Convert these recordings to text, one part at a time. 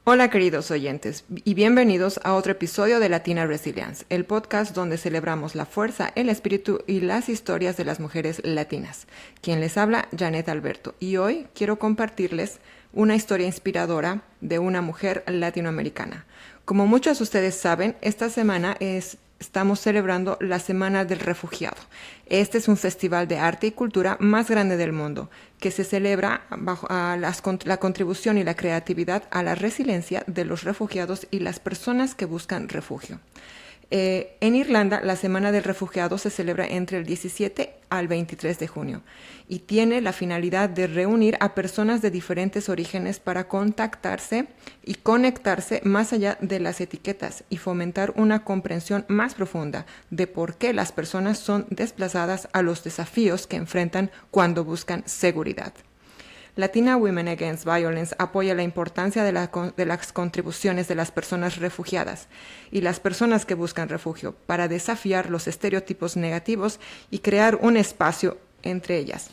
Hola queridos oyentes y bienvenidos a otro episodio de Latina Resilience, el podcast donde celebramos la fuerza, el espíritu y las historias de las mujeres latinas. Quien les habla, Janet Alberto, y hoy quiero compartirles una historia inspiradora de una mujer latinoamericana. Como muchos de ustedes saben, esta semana estamos celebrando la Semana del Refugiado. Este es un festival de arte y cultura más grande del mundo, que se celebra bajo la contribución y la creatividad a la resiliencia de los refugiados y las personas que buscan refugio. En Irlanda, la Semana del Refugiado se celebra entre el 17 al 23 de junio y tiene la finalidad de reunir a personas de diferentes orígenes para contactarse y conectarse más allá de las etiquetas y fomentar una comprensión más profunda de por qué las personas son desplazadas a los desafíos que enfrentan cuando buscan seguridad. Latina Women Against Violence apoya la importancia de las contribuciones de las personas refugiadas y las personas que buscan refugio para desafiar los estereotipos negativos y crear un espacio entre ellas,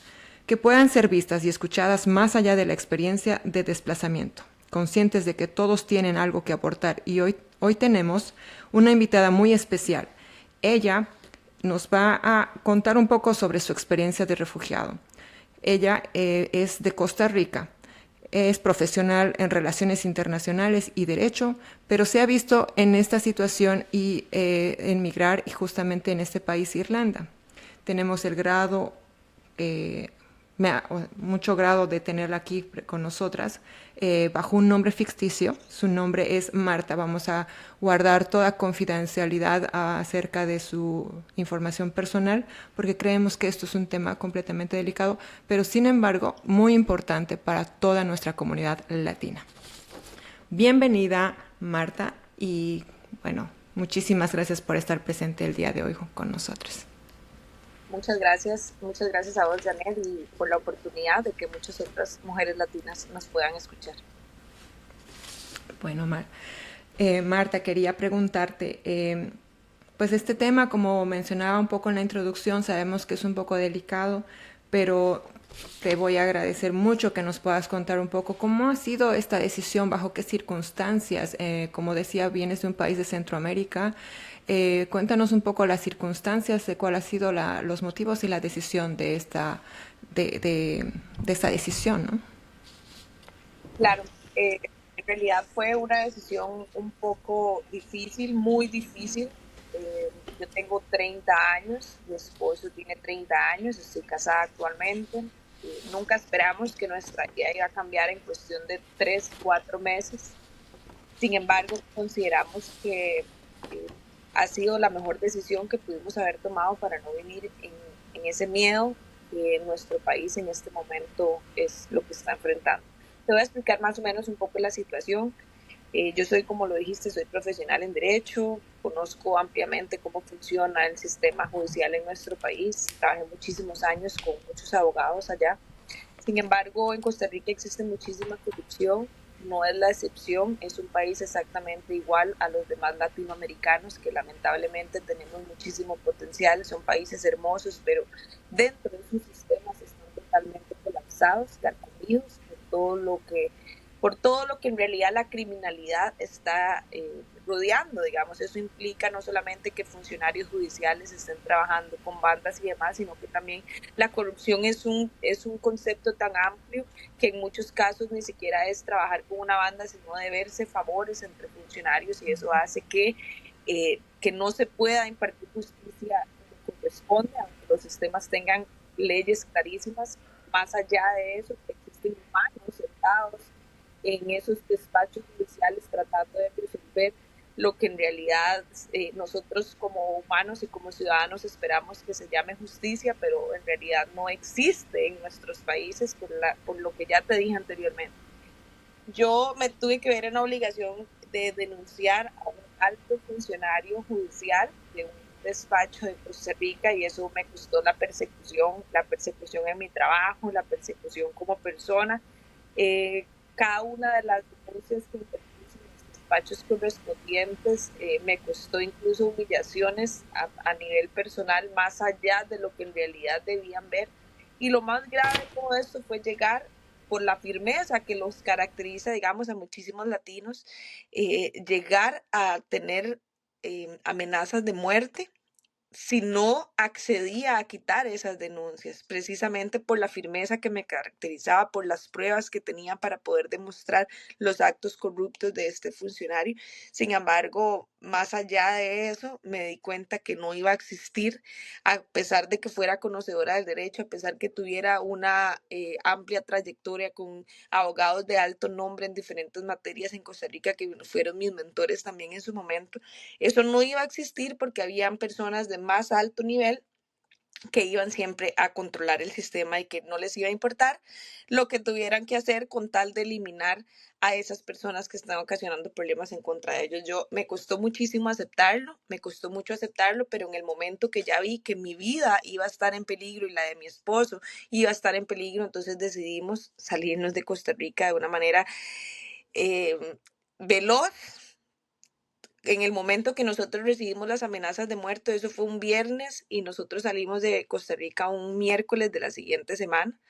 que puedan ser vistas y escuchadas más allá de la experiencia de desplazamiento, conscientes de que todos tienen algo que aportar. Y hoy tenemos una invitada muy especial. Ella nos va a contar un poco sobre su experiencia de refugiado. Ella es de Costa Rica, es profesional en relaciones internacionales y derecho, pero se ha visto en esta situación y emigrar justamente en este país, Irlanda. Tenemos el grado eh, mucho grado de tenerla aquí con nosotras, bajo un nombre ficticio. Su nombre es Marta. Vamos a guardar toda confidencialidad acerca de su información personal porque creemos que esto es un tema completamente delicado, pero sin embargo muy importante para toda nuestra comunidad latina. Bienvenida, Marta, y bueno, muchísimas gracias por estar presente el día de hoy con nosotros. Muchas gracias a vos, Janet, y por la oportunidad de que muchas otras mujeres latinas nos puedan escuchar. Bueno, Marta, quería preguntarte, pues este tema, como mencionaba un poco en la introducción, sabemos que es un poco delicado, pero te voy a agradecer mucho que nos puedas contar un poco cómo ha sido esta decisión, bajo qué circunstancias. Como decía, vienes de un país de Centroamérica. Cuéntanos un poco las circunstancias, de cuál ha sido los motivos y la decisión de de esta decisión, ¿no? Claro, en realidad fue una decisión un poco difícil, muy difícil. Yo tengo 30 años, mi esposo tiene 30 años, estoy casada actualmente. Nunca esperamos que nuestra vida iba a cambiar en cuestión de 3, 4 meses. Sin embargo, consideramos que eh, ha sido la mejor decisión que pudimos haber tomado para no vivir en ese miedo que nuestro país en este momento es lo que está enfrentando. Te voy a explicar más o menos un poco la situación. Yo soy, como lo dijiste, soy profesional en derecho, conozco ampliamente cómo funciona el sistema judicial en nuestro país, trabajé muchísimos años con muchos abogados allá. Sin embargo, en Costa Rica existe muchísima corrupción, no es la excepción, es un país exactamente igual a los demás latinoamericanos que lamentablemente tenemos muchísimo potencial, son países hermosos, pero dentro de sus sistemas están totalmente colapsados, carcomidos por todo lo que en realidad la criminalidad está rodeando, digamos. Eso implica no solamente que funcionarios judiciales estén trabajando con bandas y demás, sino que también la corrupción es un concepto tan amplio que en muchos casos ni siquiera es trabajar con una banda, sino deberse favores entre funcionarios y eso hace que no se pueda impartir justicia como corresponde, aunque los sistemas tengan leyes clarísimas. Más allá de eso, existen humanos sentados en esos despachos judiciales tratando de resolver lo que en realidad nosotros como humanos y como ciudadanos esperamos que se llame justicia, pero en realidad no existe en nuestros países por lo que ya te dije anteriormente. Yo me tuve que ver en la obligación de denunciar a un alto funcionario judicial de un despacho de Costa Rica y eso me costó la persecución en mi trabajo, la persecución como persona. Cada una de las denuncias que interpuse en los despachos correspondientes me costó incluso humillaciones a nivel personal más allá de lo que en realidad debían ver. Y lo más grave de todo esto fue llegar por la firmeza que los caracteriza, digamos, a muchísimos latinos, llegar a tener amenazas de muerte si no accedía a quitar esas denuncias, precisamente por la firmeza que me caracterizaba, por las pruebas que tenía para poder demostrar los actos corruptos de este funcionario. Sin embargo, más allá de eso, me di cuenta que no iba a existir, a pesar de que fuera conocedora del derecho, a pesar que tuviera una amplia trayectoria con abogados de alto nombre en diferentes materias en Costa Rica, que fueron mis mentores también en su momento. Eso no iba a existir porque habían personas de más alto nivel que iban siempre a controlar el sistema y que no les iba a importar lo que tuvieran que hacer con tal de eliminar a esas personas que están ocasionando problemas en contra de ellos. Me costó muchísimo aceptarlo, me costó mucho aceptarlo, pero en el momento que ya vi que mi vida iba a estar en peligro y la de mi esposo iba a estar en peligro, entonces decidimos salirnos de Costa Rica de una manera veloz. En el momento que nosotros recibimos las amenazas de muerte, eso fue un viernes y nosotros salimos de Costa Rica un miércoles de la siguiente semana.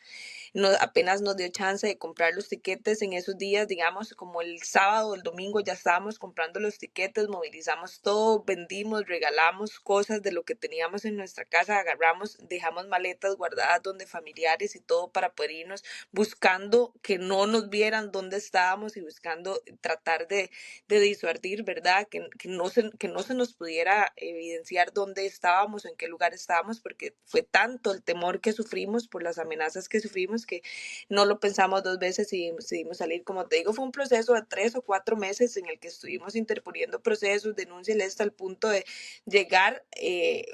Apenas nos dio chance de comprar los tiquetes en esos días, digamos, como el sábado o el domingo ya estábamos comprando los tiquetes, movilizamos todo, vendimos, regalamos cosas de lo que teníamos en nuestra casa, agarramos, dejamos maletas guardadas donde familiares y todo para poder irnos, buscando que no nos vieran dónde estábamos y buscando tratar de disuadir, ¿verdad? Que no se nos pudiera evidenciar dónde estábamos o en qué lugar estábamos, porque fue tanto el temor que sufrimos por las amenazas que sufrimos que no lo pensamos dos veces y decidimos salir. Como te digo, fue un proceso de 3 o 4 meses en el que estuvimos interponiendo procesos, denuncias hasta el punto de llegar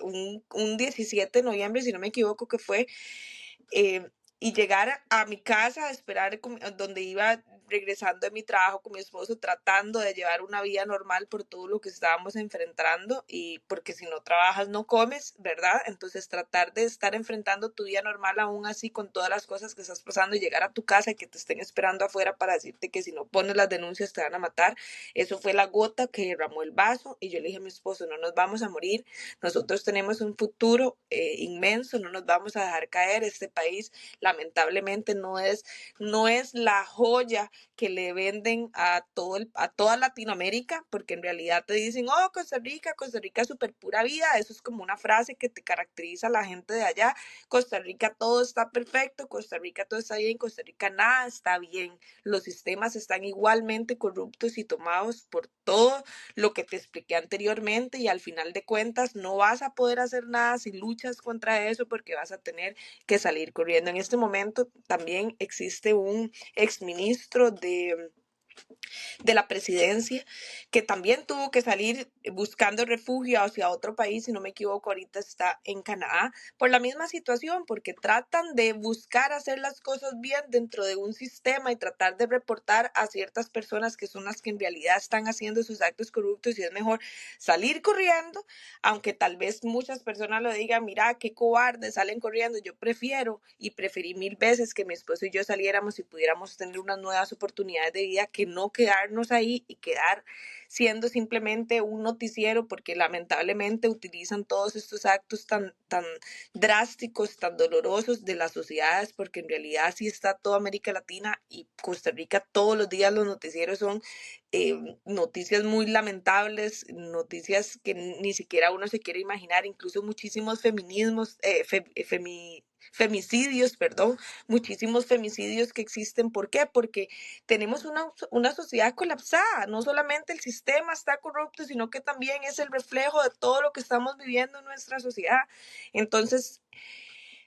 un 17 de noviembre, si no me equivoco, que fue, y llegar a mi casa, a esperar donde iba regresando de mi trabajo con mi esposo, tratando de llevar una vida normal por todo lo que estábamos enfrentando, y porque si no trabajas no comes, ¿verdad? Entonces tratar de estar enfrentando tu vida normal aún así con todas las cosas que estás pasando y llegar a tu casa y que te estén esperando afuera para decirte que si no pones las denuncias te van a matar, eso fue la gota que derramó el vaso. Y yo le dije a mi esposo, no nos vamos a morir, nosotros tenemos un futuro inmenso, no nos vamos a dejar caer. Este país lamentablemente no es la joya que le venden a toda Latinoamérica, porque en realidad te dicen, oh, Costa Rica es súper pura vida. Eso es como una frase que te caracteriza a la gente de allá. Costa Rica todo está perfecto, Costa Rica todo está bien, Costa Rica nada está bien. Los sistemas están igualmente corruptos y tomados por todo lo que te expliqué anteriormente, y al final de cuentas no vas a poder hacer nada si luchas contra eso, porque vas a tener que salir corriendo. En este momento también existe un exministro de la presidencia que también tuvo que salir buscando refugio hacia otro país, si no me equivoco, ahorita está en Canadá, por la misma situación, porque tratan de buscar hacer las cosas bien dentro de un sistema y tratar de reportar a ciertas personas que son las que en realidad están haciendo sus actos corruptos, y es mejor salir corriendo, aunque tal vez muchas personas lo digan, mira, qué cobardes, salen corriendo. Yo preferí 1000 veces que mi esposo y yo saliéramos y pudiéramos tener unas nuevas oportunidades de vida, que no quedarnos ahí y quedar siendo simplemente un noticiero, porque lamentablemente utilizan todos estos actos tan drásticos, tan dolorosos de las sociedades, porque en realidad sí está toda América Latina y Costa Rica. Todos los días los noticieros son noticias muy lamentables, noticias que ni siquiera uno se quiere imaginar, incluso muchísimos femicidios, perdón, muchísimos femicidios que existen. ¿Por qué? Porque tenemos una sociedad colapsada. No solamente el sistema está corrupto, sino que también es el reflejo de todo lo que estamos viviendo en nuestra sociedad. Entonces,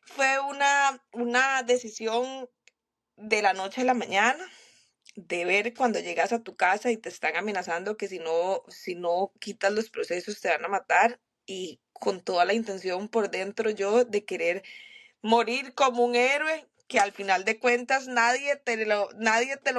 fue una decisión de la noche a la mañana, de ver cuando llegas a tu casa y te están amenazando que si no quitas los procesos te van a matar, y con toda la intención por dentro yo de querer morir como un héroe, que al final de cuentas nadie te lo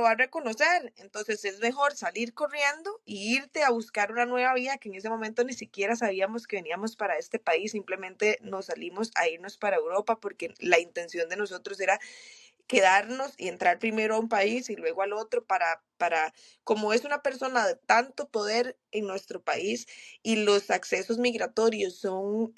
va a reconocer. Entonces es mejor salir corriendo y irte a buscar una nueva vida, que en ese momento ni siquiera sabíamos que veníamos para este país, simplemente nos salimos a irnos para Europa, porque la intención de nosotros era quedarnos y entrar primero a un país y luego al otro, como es una persona de tanto poder en nuestro país y los accesos migratorios son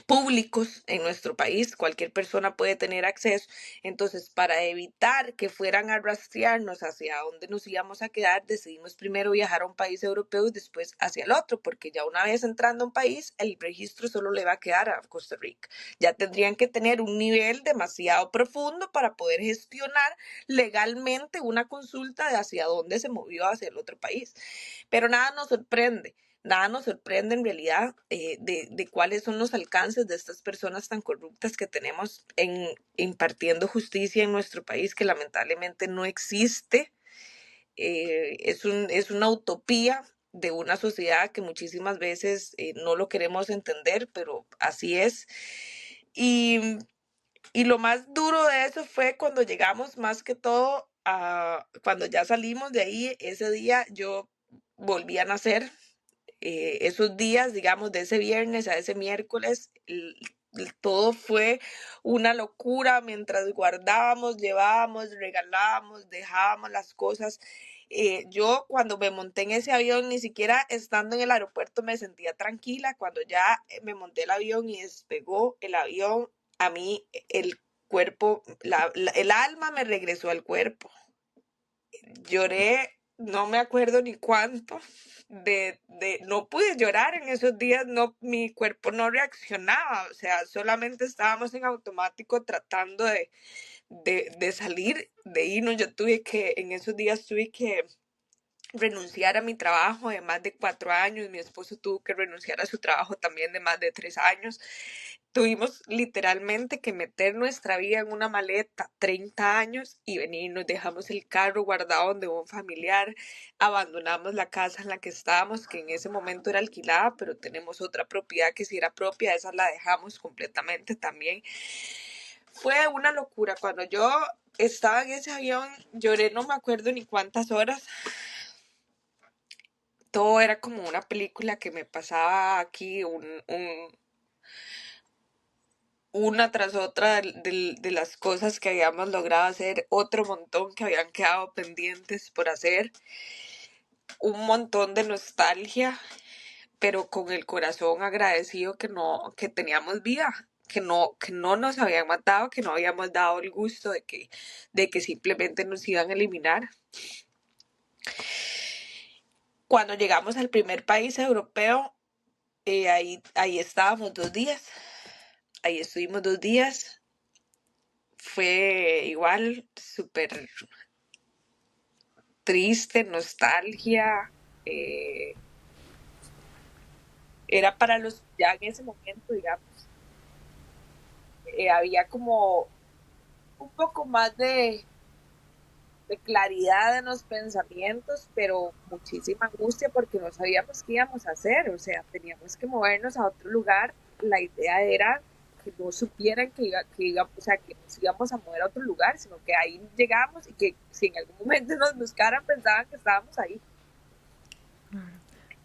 públicos en nuestro país, cualquier persona puede tener acceso. Entonces, para evitar que fueran a rastrearnos hacia dónde nos íbamos a quedar, decidimos primero viajar a un país europeo y después hacia el otro, porque ya una vez entrando a un país, el registro solo le va a quedar a Costa Rica. Ya tendrían que tener un nivel demasiado profundo para poder gestionar legalmente una consulta de hacia dónde se movió hacia el otro país. Pero nada nos sorprende en realidad de cuáles son los alcances de estas personas tan corruptas que tenemos en impartiendo justicia en nuestro país, que lamentablemente no existe. Es una utopía de una sociedad que muchísimas veces no lo queremos entender, pero así es. Y, y lo más duro de eso fue cuando llegamos, más que todo, cuando ya salimos de ahí, ese día yo volví a nacer. Esos días, digamos, de ese viernes a ese miércoles, todo fue una locura mientras guardábamos, llevábamos, regalábamos, dejábamos las cosas. Yo cuando me monté en ese avión, ni siquiera estando en el aeropuerto me sentía tranquila. Cuando ya me monté el avión y despegó el avión, a mí el cuerpo, el alma me regresó al cuerpo. Lloré, no me acuerdo ni cuánto, no pude llorar en esos días, no, mi cuerpo no reaccionaba, o sea, solamente estábamos en automático tratando de salir, de irnos. En esos días tuve que renunciar a mi trabajo de más de 4 años, mi esposo tuvo que renunciar a su trabajo también de más de 3 años. Tuvimos literalmente que meter nuestra vida en una maleta, 30 años, y venir, nos dejamos el carro guardado donde un familiar, abandonamos la casa en la que estábamos, que en ese momento era alquilada, pero tenemos otra propiedad que sí era propia, esa la dejamos completamente también. Fue una locura. Cuando yo estaba en ese avión, lloré no me acuerdo ni cuántas horas. Todo era como una película que me pasaba aquí, una tras otra de las cosas que habíamos logrado hacer, otro montón que habían quedado pendientes por hacer, un montón de nostalgia, pero con el corazón agradecido que teníamos vida, que no nos habían matado, que no habíamos dado el gusto de que simplemente nos iban a eliminar. Cuando llegamos al primer país europeo, ahí estábamos 2 días. Ahí estuvimos 2 días. Fue igual, súper triste, nostalgia. Era para los, ya en ese momento, digamos, había como un poco más de claridad en los pensamientos, pero muchísima angustia porque no sabíamos qué íbamos a hacer. O sea, teníamos que movernos a otro lugar. La idea era que no supieran o sea, que nos íbamos a mover a otro lugar, sino que ahí llegamos y que si en algún momento nos buscaran pensaban que estábamos ahí.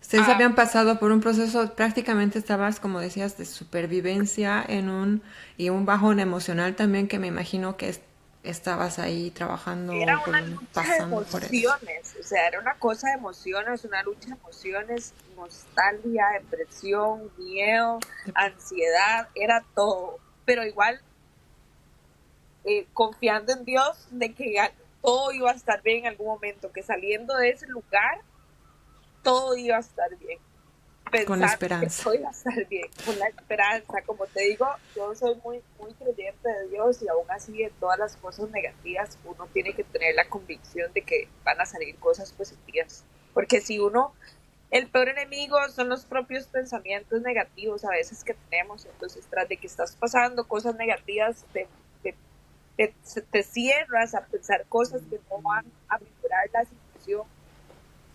Ustedes habían pasado por un proceso, prácticamente estabas, como decías, de supervivencia y un bajón emocional también, que me imagino que estabas ahí Era trabajando, una lucha de pasando por eso. emociones, o sea, era una cosa de emociones, una lucha de emociones, nostalgia, depresión, miedo, ansiedad, era todo, pero igual confiando en Dios de que todo iba a estar bien en algún momento, que saliendo de ese lugar, todo iba a estar bien, Con pensando que esperanza. todo iba a estar bien, con la esperanza. Como te digo, yo soy muy creyente de Dios y aún así en todas las cosas negativas uno tiene que tener la convicción de que van a salir cosas positivas, porque si uno, el peor enemigo son los propios pensamientos negativos a veces que tenemos. Entonces, tras de que estás pasando cosas negativas, te cierras a pensar cosas que no van a mejorar la situación.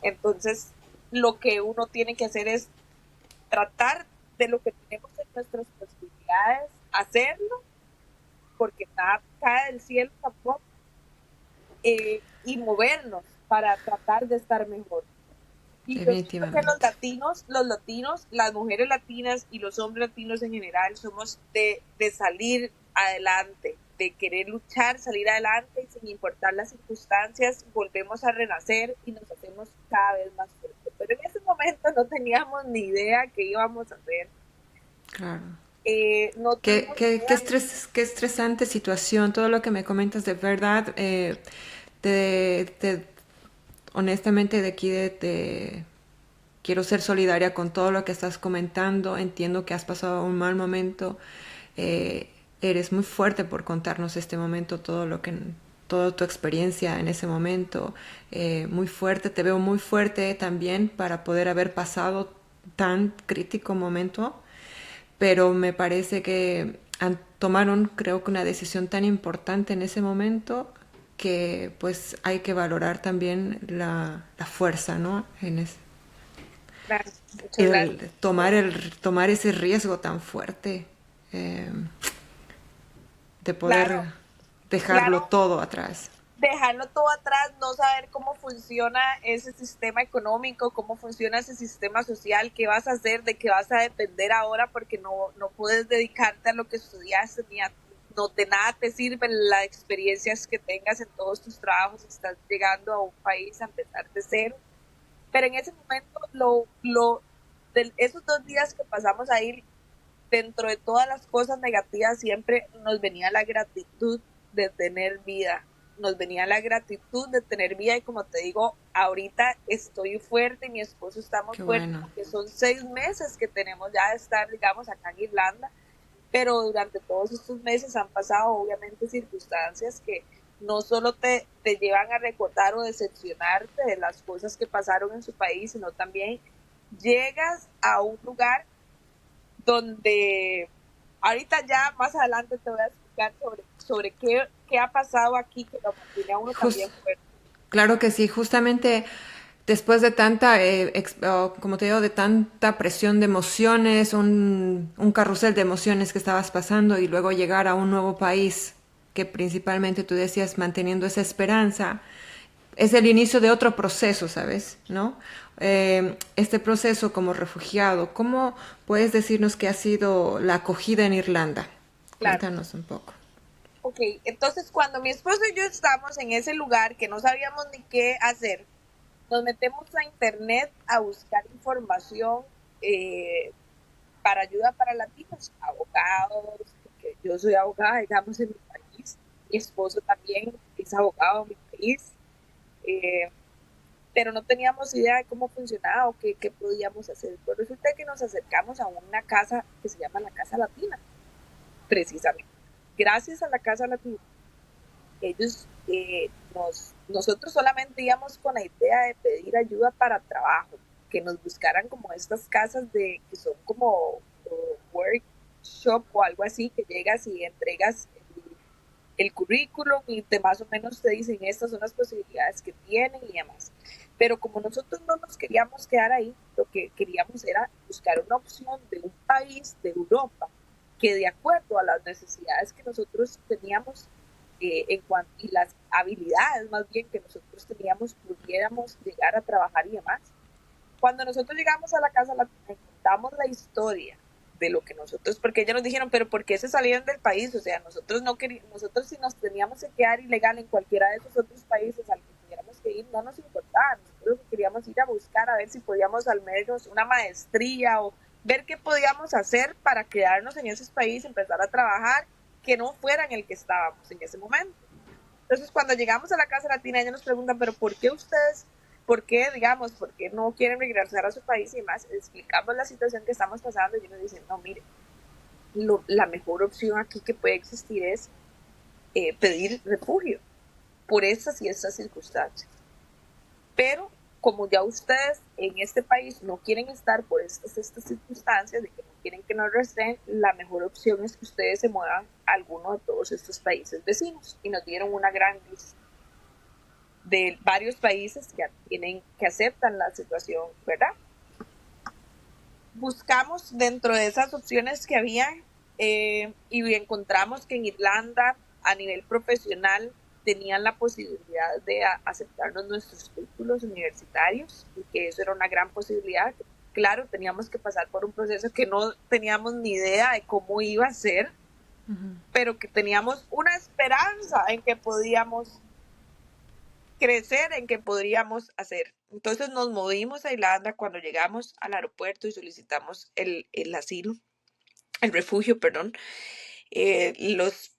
Entonces, lo que uno tiene que hacer es tratar de lo que tenemos en nuestras posibilidades, hacerlo, porque nada cae del cielo tampoco, y movernos para tratar de estar mejor. Y yo siento que Definitivamente. los latinos, las mujeres latinas y los hombres latinos en general somos de salir adelante, de querer luchar, salir adelante y sin importar las circunstancias, volvemos a renacer y nos hacemos cada vez más fuertes. Pero en ese momento no teníamos ni idea qué íbamos a hacer. Claro. No tuvimos idea. Qué estresante situación, todo lo que me comentas de verdad. Te, te- honestamente de aquí quiero ser solidaria con todo lo que estás comentando. Entiendo que has pasado un mal momento. Eh, Eres muy fuerte por contarnos este momento, toda tu experiencia en ese momento. Muy fuerte, te veo muy fuerte también para poder haber pasado tan crítico momento, pero me parece que tomaron, creo que una decisión tan importante en ese momento que pues hay que valorar también la fuerza, ¿no? Claro, muchas gracias. Tomar ese riesgo tan fuerte, eh, de poder Claro, dejarlo claro, todo atrás. dejarlo todo atrás, no saber cómo funciona ese sistema económico, cómo funciona ese sistema social, qué vas a hacer, de qué vas a depender ahora, porque no puedes dedicarte a lo que estudiaste, no de nada te sirven las experiencias que tengas en todos tus trabajos, estás llegando a un país a empezar de cero. Pero en ese momento, esos 2 días que pasamos ahí, dentro de todas las cosas negativas siempre nos venía la gratitud de tener vida, nos venía la gratitud de tener vida y como te digo, ahorita estoy fuerte, mi esposo estamos Qué fuertes bueno. porque son 6 meses que tenemos ya de estar, digamos, acá en Irlanda, pero durante todos estos meses han pasado obviamente circunstancias que no solo te llevan a recordar o decepcionarte de las cosas que pasaron en su país, sino también llegas a un lugar donde ahorita ya más adelante te voy a explicar sobre qué ha pasado aquí que lo mantiene a uno Just, también fuerte. claro que sí, justamente después de tanta, como te digo, de tanta presión de emociones, un carrusel de emociones que estabas pasando y luego llegar a un nuevo país que principalmente tú decías manteniendo esa esperanza, es el inicio de otro proceso, ¿sabes? ¿No? Este proceso como refugiado, ¿cómo puedes decirnos que ha sido la acogida en Irlanda? Claro. Cuéntanos un poco. Ok, entonces cuando mi esposo y yo estamos en ese lugar que no sabíamos ni qué hacer, nos metemos a internet a buscar información eh, para ayuda para latinos, abogados, porque yo soy abogada, digamos, en mi país, mi esposo también es abogado en mi país, eh, pero no teníamos idea de cómo funcionaba o qué podíamos hacer. Pues resulta que nos acercamos a una casa que se llama la Casa Latina, precisamente. Gracias a la Casa Latina, ellos, nosotros solamente íbamos con la idea de pedir ayuda para trabajo, que nos buscaran como estas casas que son como workshop o algo así, que llegas y entregas el currículum y te más o menos te dicen estas son las posibilidades que tienen y demás. Pero como nosotros no nos queríamos quedar ahí, lo que queríamos era buscar una opción de un país de Europa que de acuerdo a las necesidades que nosotros teníamos y las habilidades más bien que nosotros teníamos, pudiéramos llegar a trabajar y demás. Cuando nosotros llegamos a la Casa Latina y contamos la historia de lo que nosotros, porque ellos nos dijeron, pero ¿por qué se salieron del país? O sea, nosotros no queríamos, nosotros si nos teníamos que quedar ilegal en cualquiera de esos otros países al que tuviéramos que ir, no nos importaba. Nosotros lo que queríamos ir a buscar a ver si podíamos al menos una maestría o ver qué podíamos hacer para quedarnos en esos países, empezar a trabajar, que no fuera en el que estábamos en ese momento. Entonces, cuando llegamos a la Casa Latina, ellos nos preguntan, pero ¿por qué ustedes, por qué, digamos, por qué no quieren regresar a su país y más? Explicamos la situación que estamos pasando y ellos nos dicen, no, mire, la mejor opción aquí que puede existir es pedir refugio por estas y estas circunstancias. Pero como ya ustedes en este país no quieren estar por estas circunstancias, de que no quieren que nos resten, la mejor opción es que ustedes se muevan a alguno de todos estos países vecinos. Y nos dieron una gran lista de varios países que aceptan la situación, ¿verdad? Buscamos dentro de esas opciones que había y encontramos que en Irlanda a nivel profesional tenían la posibilidad de aceptarnos nuestros títulos universitarios y que eso era una gran posibilidad. Claro, teníamos que pasar por un proceso que no teníamos ni idea de cómo iba a ser, pero que teníamos una esperanza en que podíamos crecer, en que podríamos hacer. Entonces nos movimos a Irlanda cuando llegamos al aeropuerto y solicitamos el asilo. el refugio, perdón, los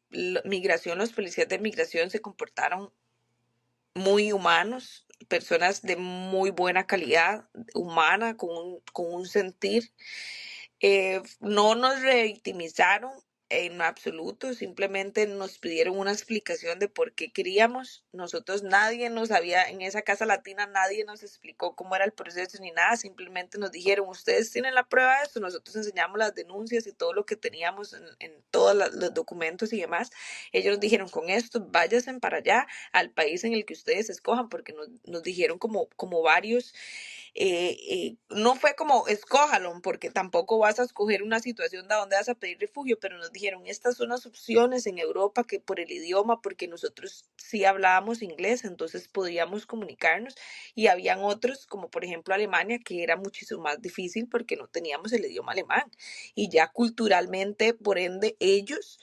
policías de migración se comportaron muy humanos, personas de muy buena calidad humana, con un sentir. No nos revictimizaron en absoluto, simplemente nos pidieron una explicación de por qué queríamos. Nosotros, nadie nos había, en esa casa latina, nadie nos explicó cómo era el proceso ni nada, simplemente nos dijeron, ustedes tienen la prueba de esto, nosotros enseñamos las denuncias y todo lo que teníamos en todos los documentos y demás. Ellos nos dijeron, con esto, váyanse para allá, al país en el que ustedes escojan, porque nos dijeron como varios no fue como escójalo, porque tampoco vas a escoger una situación de donde vas a pedir refugio, pero nos dijeron, estas son las opciones en Europa que por el idioma, porque nosotros sí hablábamos inglés, entonces podíamos comunicarnos, y habían otros, como por ejemplo Alemania, que era muchísimo más difícil porque no teníamos el idioma alemán, y ya culturalmente, por ende, ellos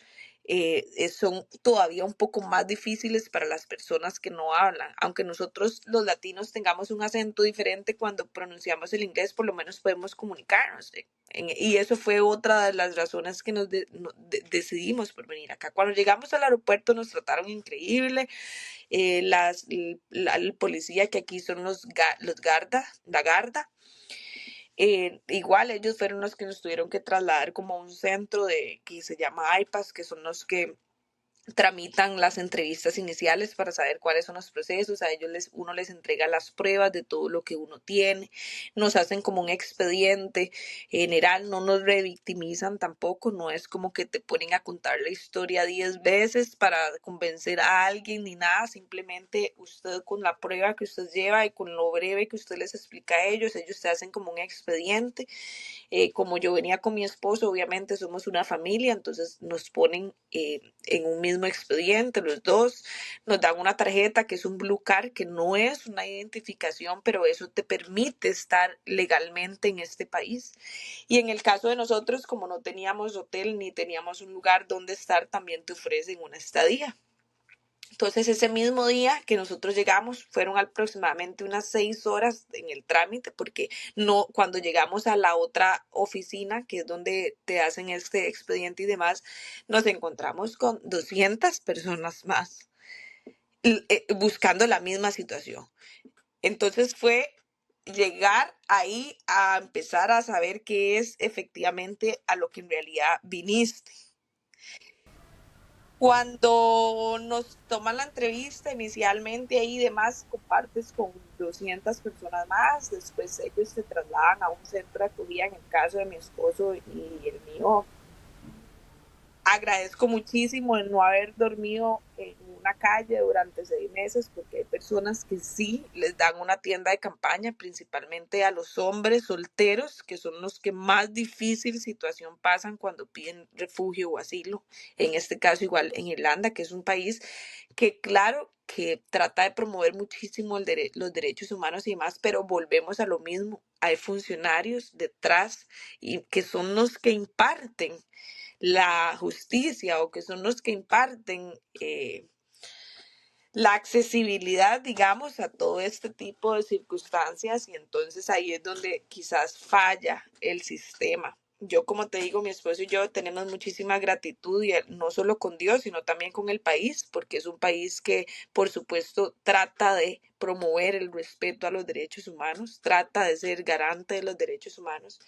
son todavía un poco más difíciles para las personas que no hablan. Aunque nosotros los latinos tengamos un acento diferente cuando pronunciamos el inglés, por lo menos podemos comunicarnos. Y eso fue otra de las razones que decidimos por venir acá. Cuando llegamos al aeropuerto nos trataron increíble. El policía, que aquí son los garda, la garda, igual ellos fueron los que nos tuvieron que trasladar como a un centro que se llama IPAS, que son los que tramitan las entrevistas iniciales para saber cuáles son los procesos. A ellos uno les entrega las pruebas de todo lo que uno tiene, nos hacen como un expediente general, no nos revictimizan tampoco, no es como que te ponen a contar la historia 10 veces para convencer a alguien ni nada, simplemente usted con la prueba que usted lleva y con lo breve que usted les explica a ellos te hacen como un expediente. Como yo venía con mi esposo, obviamente somos una familia, entonces nos ponen en un mismo expediente los dos, nos dan una tarjeta que es un Blue Card, que no es una identificación, pero eso te permite estar legalmente en este país. Y en el caso de nosotros, como no teníamos hotel ni teníamos un lugar donde estar, también te ofrecen una estadía. Entonces, ese mismo día que nosotros llegamos, fueron aproximadamente unas 6 horas en el trámite, porque no, cuando llegamos a la otra oficina, que es donde te hacen este expediente y demás, nos encontramos con 200 personas más buscando la misma situación. Entonces fue llegar ahí a empezar a saber qué es efectivamente a lo que en realidad viniste. Cuando nos toman la entrevista inicialmente ahí demás, compartes con 200 personas más, después ellos se trasladan a un centro de acogida, en el caso de mi esposo y el mío. Agradezco muchísimo el no haber dormido en una calle durante 6 meses, porque hay personas que sí les dan una tienda de campaña, principalmente a los hombres solteros, que son los que más difícil situación pasan cuando piden refugio o asilo. En este caso, igual en Irlanda, que es un país que, claro, que trata de promover muchísimo los derechos humanos y demás, pero volvemos a lo mismo. Hay funcionarios detrás y que son los que imparten la justicia, o que son los que imparten la accesibilidad, digamos, a todo este tipo de circunstancias, y entonces ahí es donde quizás falla el sistema. Yo, como te digo, mi esposo y yo tenemos muchísima gratitud, y no solo con Dios, sino también con el país, porque es un país que, por supuesto, trata de promover el respeto a los derechos humanos, trata de ser garante de los derechos humanos.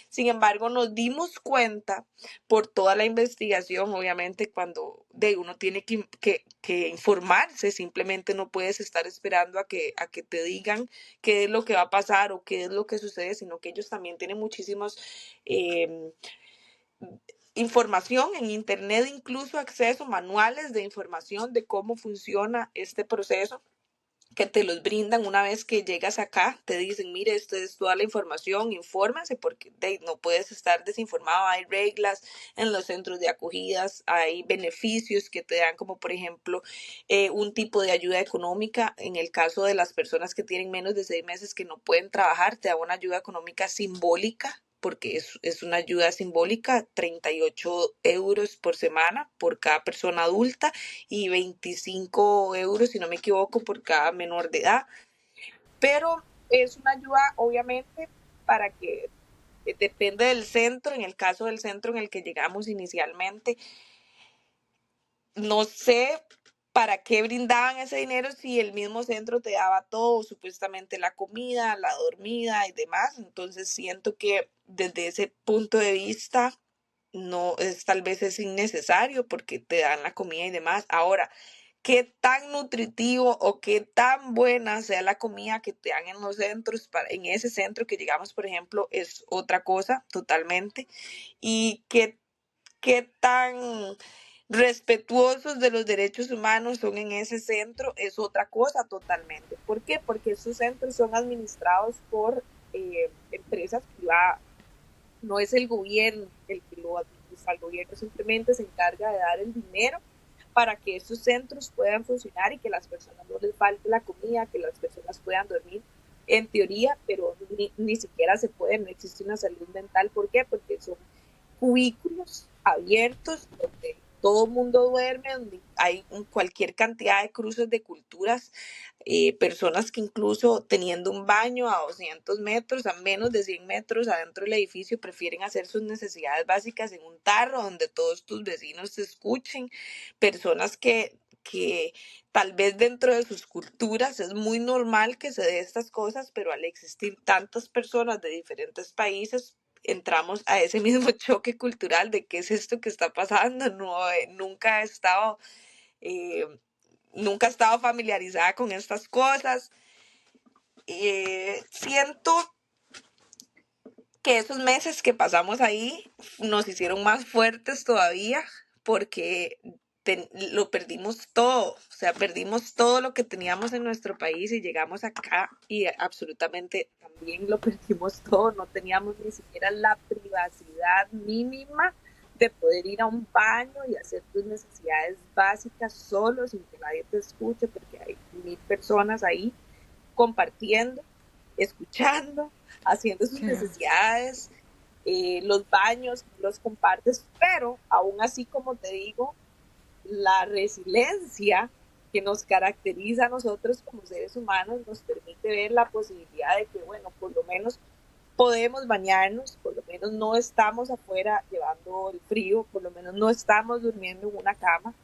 Sin embargo, nos dimos cuenta por toda la investigación, obviamente, cuando uno tiene que informarse, simplemente no puedes estar esperando a que te digan qué es lo que va a pasar o qué es lo que sucede, sino que ellos también tienen muchísimos información en internet, incluso acceso, manuales de información de cómo funciona este proceso, que te los brindan una vez que llegas acá. Te dicen, mire, esto es toda la información, infórmase, porque no puedes estar desinformado. Hay reglas en los centros de acogidas, hay beneficios que te dan, como por ejemplo un tipo de ayuda económica. En el caso de las personas que tienen menos de 6 meses que no pueden trabajar, te da una ayuda económica simbólica, porque es una ayuda simbólica, 38 euros por semana por cada persona adulta, y 25 euros, si no me equivoco, por cada menor de edad. Pero es una ayuda, obviamente, para que depende del centro. En el caso del centro en el que llegamos inicialmente, no sé para qué brindaban ese dinero si el mismo centro te daba todo, supuestamente la comida, la dormida y demás. Entonces siento que desde ese punto de vista no es, tal vez es innecesario porque te dan la comida y demás. Ahora, qué tan nutritivo o qué tan buena sea la comida que te dan en los centros, en ese centro que llegamos, por ejemplo, es otra cosa totalmente. Y qué tan respetuosos de los derechos humanos son en ese centro es otra cosa totalmente. ¿Por qué? Porque esos centros son administrados por empresas privadas. No es el gobierno el que lo administra, el gobierno simplemente se encarga de dar el dinero para que estos centros puedan funcionar y que las personas no les falte la comida, que las personas puedan dormir en teoría, pero ni siquiera se puede, no existe una salud mental. ¿Por qué? Porque son cubículos abiertos donde todo el mundo duerme, donde hay cualquier cantidad de cruces de culturas, personas que incluso teniendo un baño a 200 metros, a menos de 100 metros adentro del edificio, prefieren hacer sus necesidades básicas en un tarro donde todos tus vecinos te escuchen, personas que tal vez dentro de sus culturas es muy normal que se dé estas cosas, pero al existir tantas personas de diferentes países, entramos a ese mismo choque cultural de qué es esto que está pasando. No, eh, nunca he estado familiarizada con estas cosas. Siento que esos meses que pasamos ahí nos hicieron más fuertes todavía porque lo perdimos todo, o sea, perdimos todo lo que teníamos en nuestro país y llegamos acá y absolutamente también lo perdimos todo, no teníamos ni siquiera la privacidad mínima de poder ir a un baño y hacer tus necesidades básicas solo, sin que nadie te escuche, porque hay 1000 personas ahí compartiendo, escuchando, haciendo sus Claro. necesidades, los baños, los compartes, pero aún así, como te digo, la resiliencia que nos caracteriza a nosotros como seres humanos nos permite ver la posibilidad de que, bueno, por lo menos podemos bañarnos, por lo menos no estamos afuera llevando el frío, por lo menos no estamos durmiendo en una cama.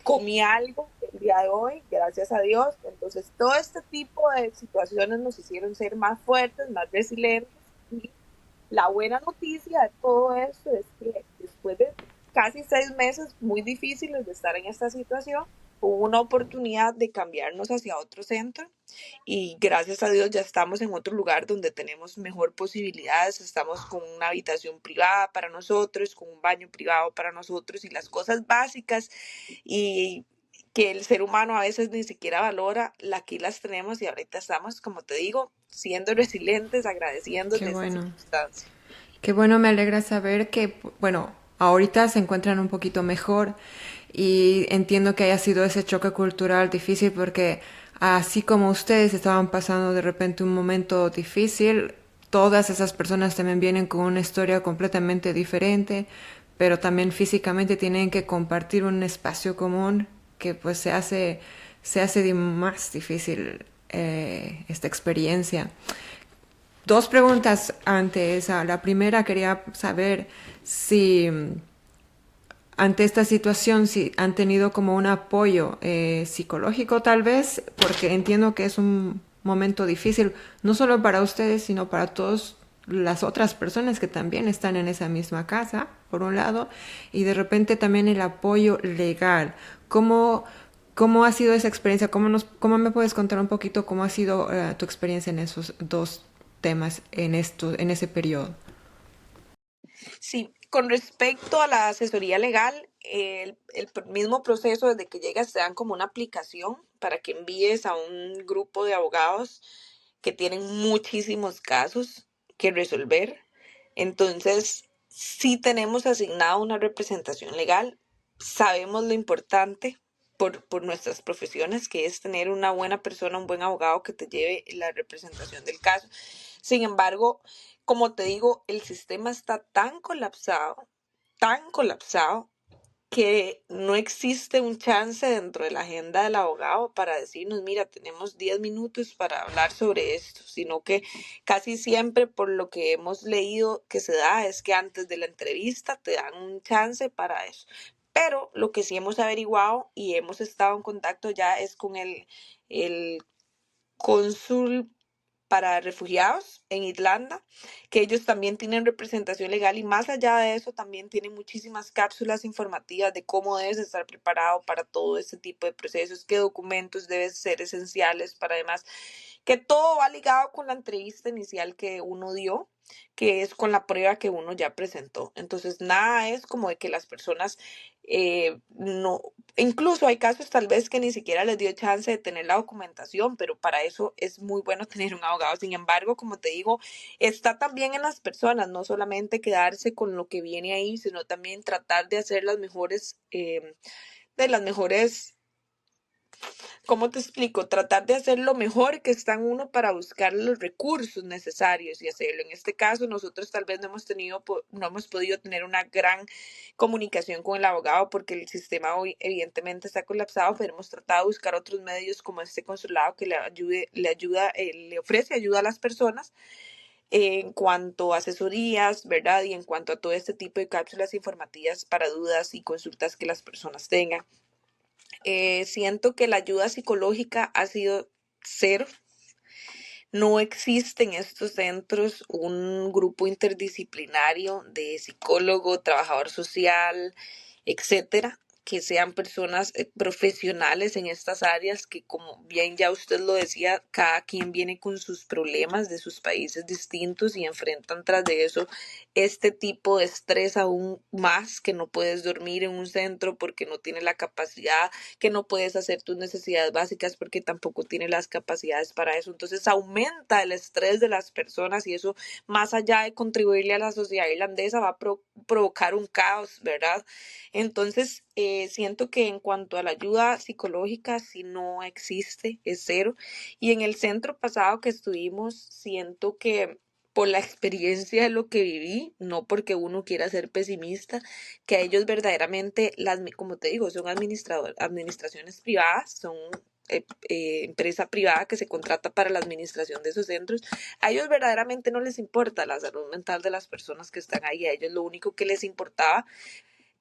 Comí algo el día de hoy, gracias a Dios. Entonces, todo este tipo de situaciones nos hicieron ser más fuertes, más resilientes. Y la buena noticia de todo esto es que después de casi 6 meses muy difíciles de estar en esta situación, hubo una oportunidad de cambiarnos hacia otro centro y gracias a Dios ya estamos en otro lugar donde tenemos mejor posibilidades, estamos con una habitación privada para nosotros, con un baño privado para nosotros y las cosas básicas y que el ser humano a veces ni siquiera valora, aquí las tenemos y ahorita estamos, como te digo, siendo resilientes, agradeciendo Qué de esta bueno. circunstancia. Qué bueno, me alegra saber que, bueno, ahorita se encuentran un poquito mejor y entiendo que haya sido ese choque cultural difícil porque así como ustedes estaban pasando de repente un momento difícil, todas esas personas también vienen con una historia completamente diferente, pero también físicamente tienen que compartir un espacio común que pues se hace más difícil esta experiencia. Dos preguntas ante esa. La primera quería saber si ante esta situación si han tenido como un apoyo psicológico tal vez, porque entiendo que es un momento difícil, no solo para ustedes, sino para todas las otras personas que también están en esa misma casa, por un lado, y de repente también el apoyo legal. ¿Cómo, cómo ha sido esa experiencia? ¿Cómo me puedes contar un poquito cómo ha sido tu experiencia en esos dos temas en ese periodo? Sí, con respecto a la asesoría legal, el mismo proceso desde que llegas te dan como una aplicación para que envíes a un grupo de abogados que tienen muchísimos casos que resolver. Entonces, sí tenemos asignado una representación legal, sabemos lo importante por nuestras profesiones, que es tener una buena persona, un buen abogado que te lleve la representación del caso. Sin embargo, como te digo, el sistema está tan colapsado, que no existe un chance dentro de la agenda del abogado para decirnos, mira, tenemos 10 minutos para hablar sobre esto, sino que casi siempre por lo que hemos leído que se da es que antes de la entrevista te dan un chance para eso. Pero lo que sí hemos averiguado y hemos estado en contacto ya es con el cónsul para refugiados en Irlanda, que ellos también tienen representación legal y más allá de eso también tienen muchísimas cápsulas informativas de cómo debes estar preparado para todo este tipo de procesos, qué documentos deben ser esenciales para además, que todo va ligado con la entrevista inicial que uno dio, que es con la prueba que uno ya presentó. Entonces, nada es como de que las personas no, incluso hay casos tal vez que ni siquiera les dio chance de tener la documentación, pero para eso es muy bueno tener un abogado. Sin embargo, como te digo, está también en las personas, no solamente quedarse con lo que viene ahí, sino también tratar de hacer las mejores ¿cómo te explico? Tratar de hacer lo mejor que está en uno para buscar los recursos necesarios y hacerlo. En este caso, nosotros tal vez no hemos podido tener una gran comunicación con el abogado porque el sistema hoy evidentemente está colapsado, pero hemos tratado de buscar otros medios como este consulado que le ofrece ayuda a las personas en cuanto a asesorías, ¿verdad? Y en cuanto a todo este tipo de cápsulas informativas para dudas y consultas que las personas tengan. Siento que la ayuda psicológica ha sido cero. No existe en estos centros un grupo interdisciplinario de psicólogo, trabajador social, etcétera, que sean personas profesionales en estas áreas que, como bien ya usted lo decía, cada quien viene con sus problemas de sus países distintos y enfrentan tras de eso este tipo de estrés aún más, que no puedes dormir en un centro porque no tienes la capacidad, que no puedes hacer tus necesidades básicas porque tampoco tienes las capacidades para eso. Entonces aumenta el estrés de las personas y eso, más allá de contribuirle a la sociedad irlandesa, va a provocar un caos, ¿verdad? Entonces, siento que en cuanto a la ayuda psicológica, si no existe, es cero. Y en el centro pasado que estuvimos, siento que por la experiencia de lo que viví, no porque uno quiera ser pesimista, que a ellos verdaderamente, como te digo, son administraciones privadas, son empresa privada que se contrata para la administración de esos centros. A ellos verdaderamente no les importa la salud mental de las personas que están ahí, a ellos lo único que les importaba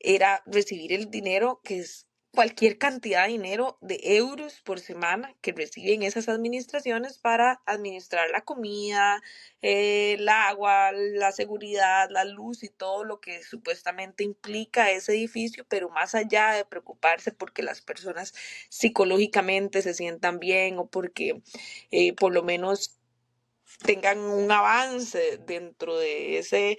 era recibir el dinero, que es cualquier cantidad de dinero de euros por semana que reciben esas administraciones para administrar la comida, el agua, la seguridad, la luz y todo lo que supuestamente implica ese edificio, pero más allá de preocuparse porque las personas psicológicamente se sientan bien o porque por lo menos tengan un avance dentro de ese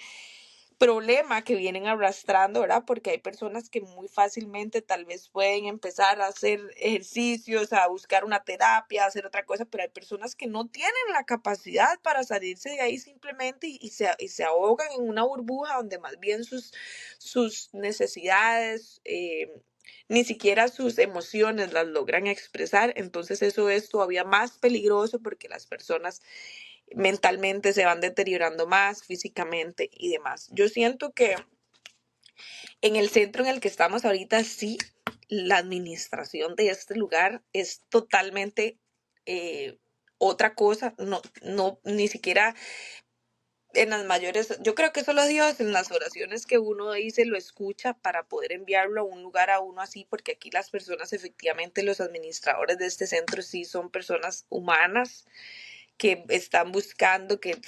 problema que vienen arrastrando, ¿verdad? Porque hay personas que muy fácilmente tal vez pueden empezar a hacer ejercicios, a buscar una terapia, a hacer otra cosa, pero hay personas que no tienen la capacidad para salirse de ahí simplemente y se ahogan en una burbuja donde más bien sus necesidades, ni siquiera sus emociones las logran expresar. Entonces eso es todavía más peligroso porque las personas mentalmente se van deteriorando más, físicamente y demás. Yo siento que en el centro en el que estamos ahorita, sí, la administración de este lugar es totalmente otra cosa, no, ni siquiera en las mayores, yo creo que solo Dios en las oraciones que uno dice lo escucha para poder enviarlo a un lugar a uno así, porque aquí las personas, efectivamente, los administradores de este centro sí son personas humanas, que están buscando que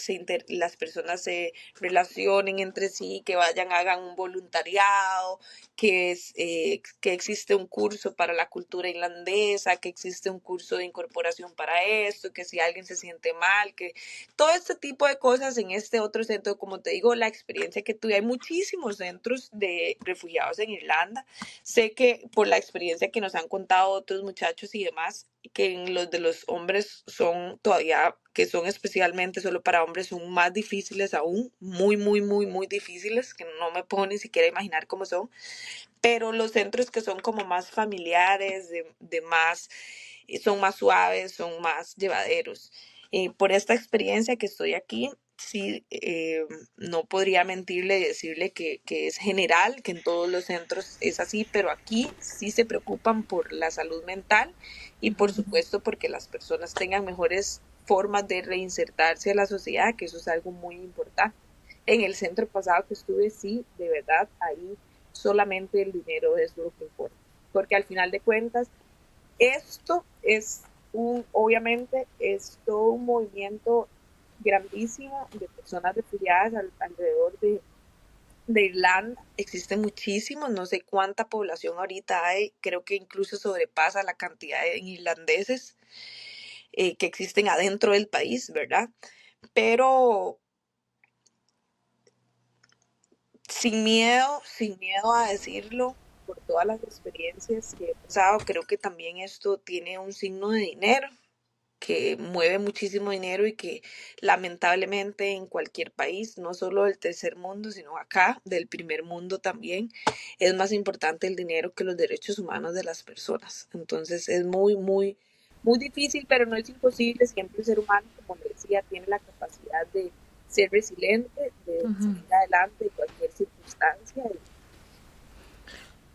las personas se relacionen entre sí, que vayan, hagan un voluntariado, que existe un curso para la cultura irlandesa, que existe un curso de incorporación para esto, que si alguien se siente mal, que todo este tipo de cosas en este otro centro. Como te digo, la experiencia que tuve, hay muchísimos centros de refugiados en Irlanda. Sé que por la experiencia que nos han contado otros muchachos y demás, que en los de los hombres son todavía, que son especialmente solo para hombres, son más difíciles aún, muy, muy, muy, muy difíciles, que no me puedo ni siquiera imaginar cómo son, pero los centros que son como más familiares, son más suaves, son más llevaderos. Por esta experiencia que estoy aquí, sí, no podría mentirle y decirle que es general, que en todos los centros es así, pero aquí sí se preocupan por la salud mental y por supuesto porque las personas tengan mejores formas de reinsertarse a la sociedad, que eso es algo muy importante. En el centro pasado que estuve, sí, de verdad, ahí solamente el dinero es lo que importa, porque al final de cuentas, esto es obviamente, es todo un movimiento grandísimo de personas refugiadas alrededor de Irlanda. Existen muchísimos, no sé cuánta población ahorita hay, creo que incluso sobrepasa la cantidad de irlandeses que existen adentro del país, ¿verdad? Pero sin miedo a decirlo, por todas las experiencias que he pasado, creo que también esto tiene un signo de dinero, que mueve muchísimo dinero y que lamentablemente en cualquier país, no solo del tercer mundo, sino acá, del primer mundo también, es más importante el dinero que los derechos humanos de las personas. Entonces es muy, muy, muy difícil, pero no es imposible. Siempre el ser humano, como le decía, tiene la capacidad de ser resiliente, de salir adelante de cualquier circunstancia.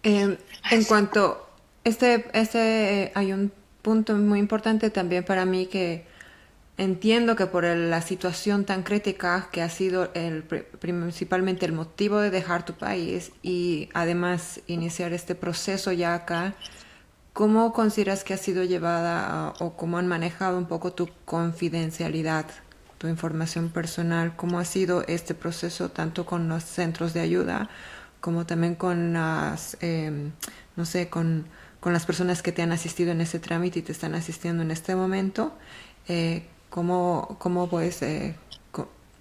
En cuanto, hay un punto muy importante también para mí que entiendo que por la situación tan crítica que ha sido principalmente el motivo de dejar tu país y además iniciar este proceso ya acá, ¿cómo consideras que ha sido llevada o cómo han manejado un poco tu confidencialidad, tu información personal? ¿Cómo ha sido este proceso tanto con los centros de ayuda como también con las, no sé, con las personas que te han asistido en ese trámite y te están asistiendo en este momento? ¿Cómo puedes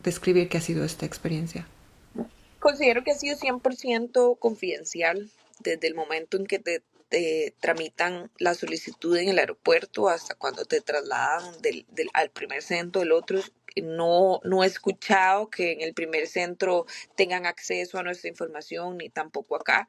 describir qué ha sido esta experiencia? Considero que ha sido 100% confidencial desde el momento en que te tramitan la solicitud en el aeropuerto hasta cuando te trasladan al primer centro, del otro. No he escuchado que en el primer centro tengan acceso a nuestra información, ni tampoco acá.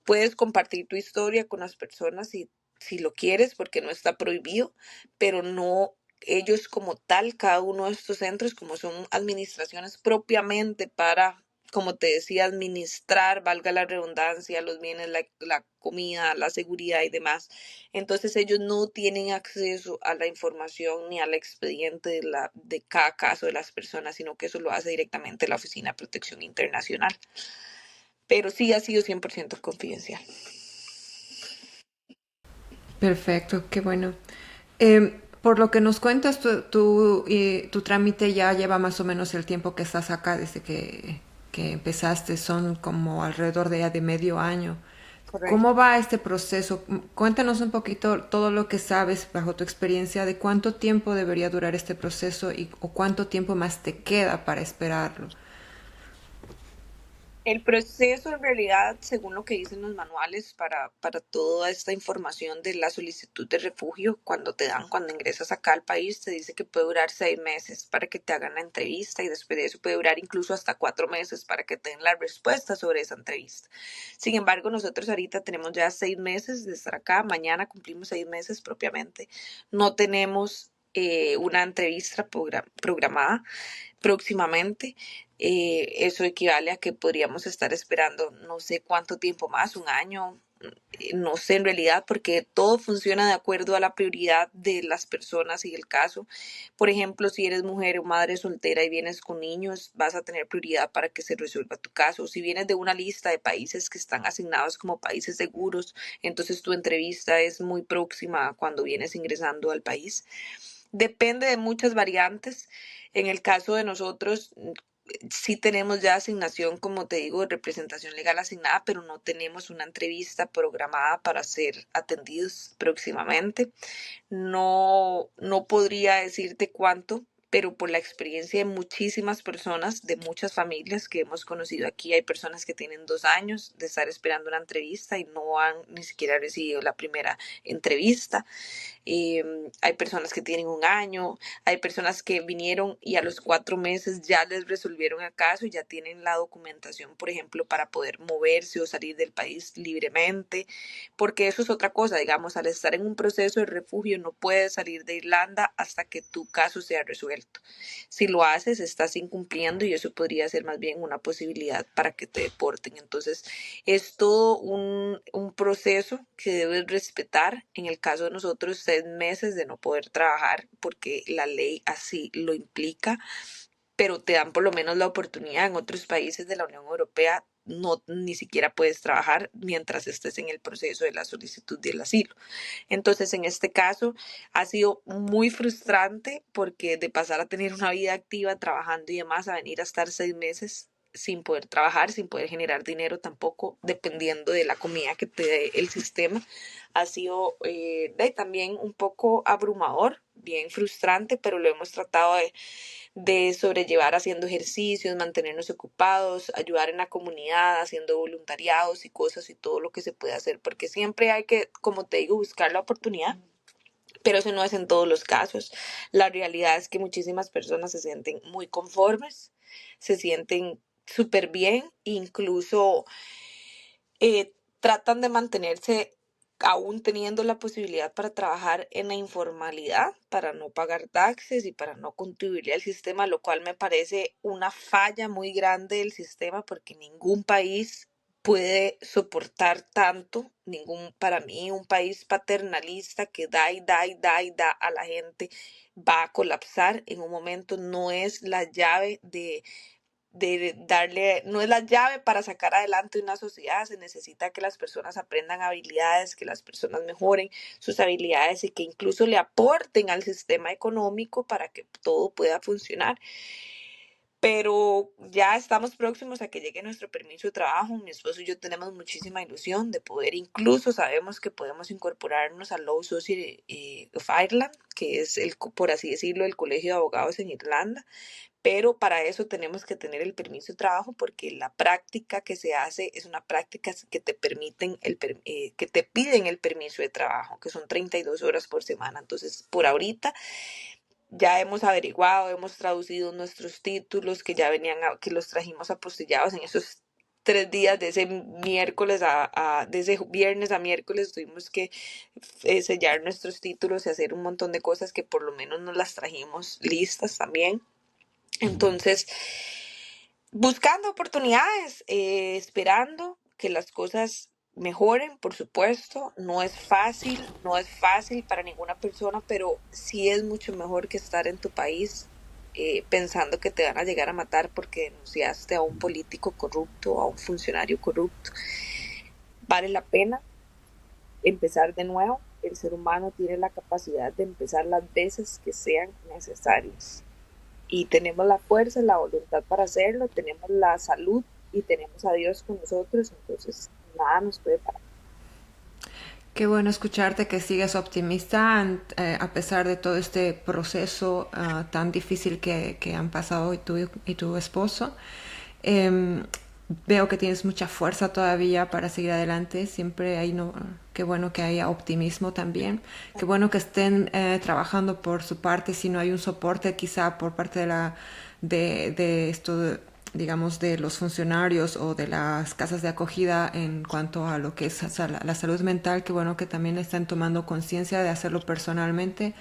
Puedes compartir tu historia con las personas si lo quieres, porque no está prohibido, pero no ellos como tal, cada uno de estos centros, como son administraciones propiamente para, como te decía, administrar, valga la redundancia, los bienes, la comida, la seguridad y demás. Entonces ellos no tienen acceso a la información ni al expediente de cada caso de las personas, sino que eso lo hace directamente la Oficina de Protección Internacional. Pero sí ha sido 100% confidencial. Perfecto, qué bueno. Por lo que nos cuentas, tu trámite ya lleva más o menos el tiempo que estás acá, desde que empezaste, son como alrededor de ya de medio año. ¿Cómo Correcto. va este proceso? Cuéntanos un poquito todo lo que sabes bajo tu experiencia de cuánto tiempo debería durar este proceso o cuánto tiempo más te queda para esperarlo. El proceso en realidad, según lo que dicen los manuales para toda esta información de la solicitud de refugio, cuando ingresas acá al país, te dice que puede durar 6 meses para que te hagan la entrevista y después de eso puede durar incluso hasta 4 meses para que te den la respuesta sobre esa entrevista. Sin embargo, nosotros ahorita tenemos ya 6 meses de estar acá, mañana cumplimos 6 meses propiamente, no tenemos una entrevista programada próximamente. Eso equivale a que podríamos estar esperando no sé cuánto tiempo más, un año, no sé en realidad, porque todo funciona de acuerdo a la prioridad de las personas y el caso. Por ejemplo, si eres mujer o madre soltera y vienes con niños, vas a tener prioridad para que se resuelva tu caso. Si vienes de una lista de países que están asignados como países seguros, entonces tu entrevista es muy próxima cuando vienes ingresando al país. Depende de muchas variantes. En el caso de nosotros, sí tenemos ya asignación, como te digo, de representación legal asignada, pero no tenemos una entrevista programada para ser atendidos próximamente. No podría decirte cuánto, pero por la experiencia de muchísimas personas, de muchas familias que hemos conocido aquí, hay personas que tienen 2 años de estar esperando una entrevista y no han ni siquiera recibido la primera entrevista. Hay personas que tienen un año, hay personas que vinieron y a los 4 meses ya les resolvieron el caso y ya tienen la documentación, por ejemplo, para poder moverse o salir del país libremente, porque eso es otra cosa, digamos, al estar en un proceso de refugio no puedes salir de Irlanda hasta que tu caso sea resuelto. alto. Si lo haces, estás incumpliendo y eso podría ser más bien una posibilidad para que te deporten. Entonces, es todo un proceso que debes respetar. En el caso de nosotros, 6 meses de no poder trabajar porque la ley así lo implica, pero te dan por lo menos la oportunidad. En otros países de la Unión Europea no, ni siquiera puedes trabajar mientras estés en el proceso de la solicitud del asilo. Entonces, en este caso, ha sido muy frustrante porque de pasar a tener una vida activa trabajando y demás, a venir a estar 6 meses sin poder trabajar, sin poder generar dinero tampoco, dependiendo de la comida que te dé el sistema, ha sido también un poco abrumador, bien frustrante, pero lo hemos tratado de sobrellevar haciendo ejercicios, mantenernos ocupados, ayudar en la comunidad, haciendo voluntariados y cosas y todo lo que se puede hacer, porque siempre hay que, como te digo, buscar la oportunidad, pero eso no es en todos los casos. La realidad es que muchísimas personas se sienten muy conformes, se sienten súper bien, incluso tratan de mantenerse aún teniendo la posibilidad para trabajar en la informalidad, para no pagar taxes y para no contribuirle al sistema, lo cual me parece una falla muy grande del sistema porque ningún país puede soportar tanto, para mí, un país paternalista que da y da y da y da a la gente va a colapsar en un momento. No es la llave de darle, no es la llave para sacar adelante una sociedad. Se necesita que las personas aprendan habilidades, que las personas mejoren sus habilidades y que incluso le aporten al sistema económico para que todo pueda funcionar. Pero ya estamos próximos a que llegue nuestro permiso de trabajo. Mi esposo y yo tenemos muchísima ilusión de poder, incluso sabemos que podemos incorporarnos al Law Society of Ireland, que es, por así decirlo, el colegio de abogados en Irlanda. Pero para eso tenemos que tener el permiso de trabajo porque la práctica que se hace es una práctica que te permiten, que te piden el permiso de trabajo, que son 32 horas por semana. Entonces, por ahorita ya hemos averiguado, hemos traducido nuestros títulos que ya venían, que los trajimos apostillados en esos 3 días de ese miércoles de ese viernes a miércoles tuvimos que sellar nuestros títulos y hacer un montón de cosas que por lo menos nos las trajimos listas también. Entonces, buscando oportunidades, esperando que las cosas mejoren, por supuesto. No es fácil, no es fácil para ninguna persona, pero sí es mucho mejor que estar en tu país pensando que te van a llegar a matar porque denunciaste a un político corrupto, a un funcionario corrupto. Vale la pena empezar de nuevo. El ser humano tiene la capacidad de empezar las veces que sean necesarias. Y tenemos la fuerza, la voluntad para hacerlo, tenemos la salud y tenemos a Dios con nosotros, entonces nada nos puede parar. Qué bueno escucharte que sigues optimista a pesar de todo este proceso tan difícil que han pasado tú y tu esposo. Em, Veo que tienes mucha fuerza todavía para seguir adelante. Siempre hay, no, qué bueno que haya optimismo también. Qué bueno que estén trabajando por su parte, si no hay un soporte quizá por parte de esto, digamos, de los funcionarios o de las casas de acogida en cuanto a lo que es la salud mental. Qué bueno que también están tomando conciencia de hacerlo personalmente,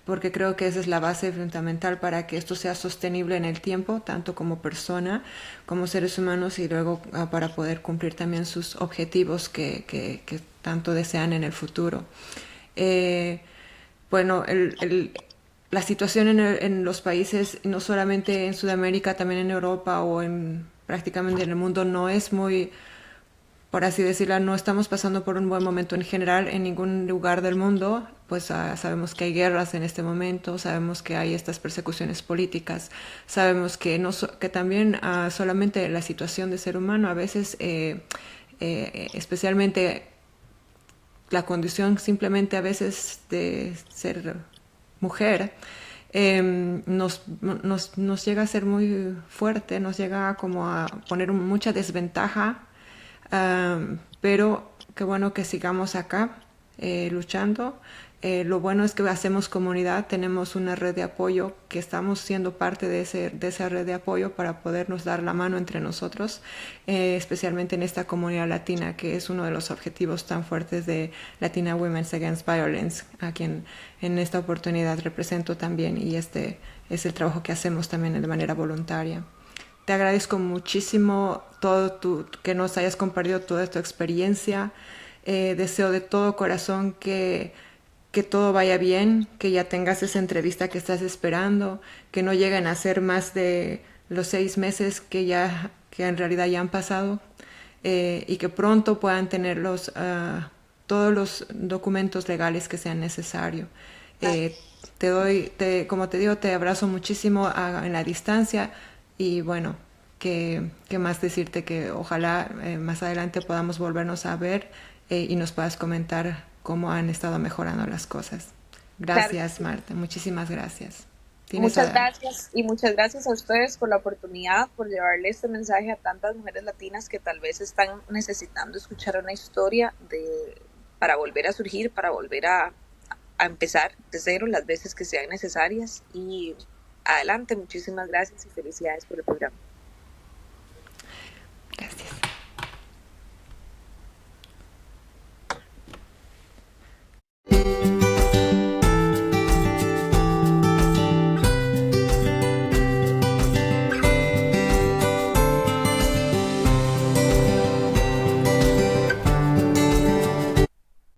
porque creo que esa es la base fundamental para que esto sea sostenible en el tiempo, tanto como persona, como seres humanos, y luego para poder cumplir también sus objetivos que tanto desean en el futuro. Eh, bueno, la situación en los países, no solamente en Sudamérica, también en Europa o en prácticamente en el mundo, no es muy, por así decirlo, no estamos pasando por un buen momento en general en ningún lugar del mundo. Pues sabemos que hay guerras en este momento, sabemos que hay estas persecuciones políticas, sabemos que, no que también solamente la situación de ser humano a veces, especialmente la condición simplemente a veces de ser mujer, nos llega a ser muy fuerte, nos llega como a poner mucha desventaja, pero qué bueno que sigamos acá luchando. Lo bueno es que hacemos comunidad, tenemos una red de apoyo, que estamos siendo parte de esa red de apoyo para podernos dar la mano entre nosotros, especialmente en esta comunidad latina, que es uno de los objetivos tan fuertes de Latina Women's Against Violence, a quien en esta oportunidad represento también, y este es el trabajo que hacemos también de manera voluntaria. Te agradezco muchísimo que nos hayas compartido toda tu experiencia. Deseo de todo corazón que todo vaya bien, que ya tengas esa entrevista que estás esperando, que no lleguen a ser más de los 6 meses que en realidad ya han pasado, y que pronto puedan tener todos los documentos legales que sean necesarios. Como te digo, te abrazo muchísimo en la distancia, y bueno, que más decirte, que ojalá más adelante podamos volvernos a ver, y nos puedas comentar cómo han estado mejorando las cosas. Claro que Gracias, sí. Marta. Muchísimas gracias. Muchas gracias y muchas gracias a ustedes por la oportunidad, por llevarle este mensaje a tantas mujeres latinas que tal vez están necesitando escuchar una historia para volver a surgir, para volver a empezar de cero las veces que sean necesarias. Y adelante, muchísimas gracias y felicidades por el programa.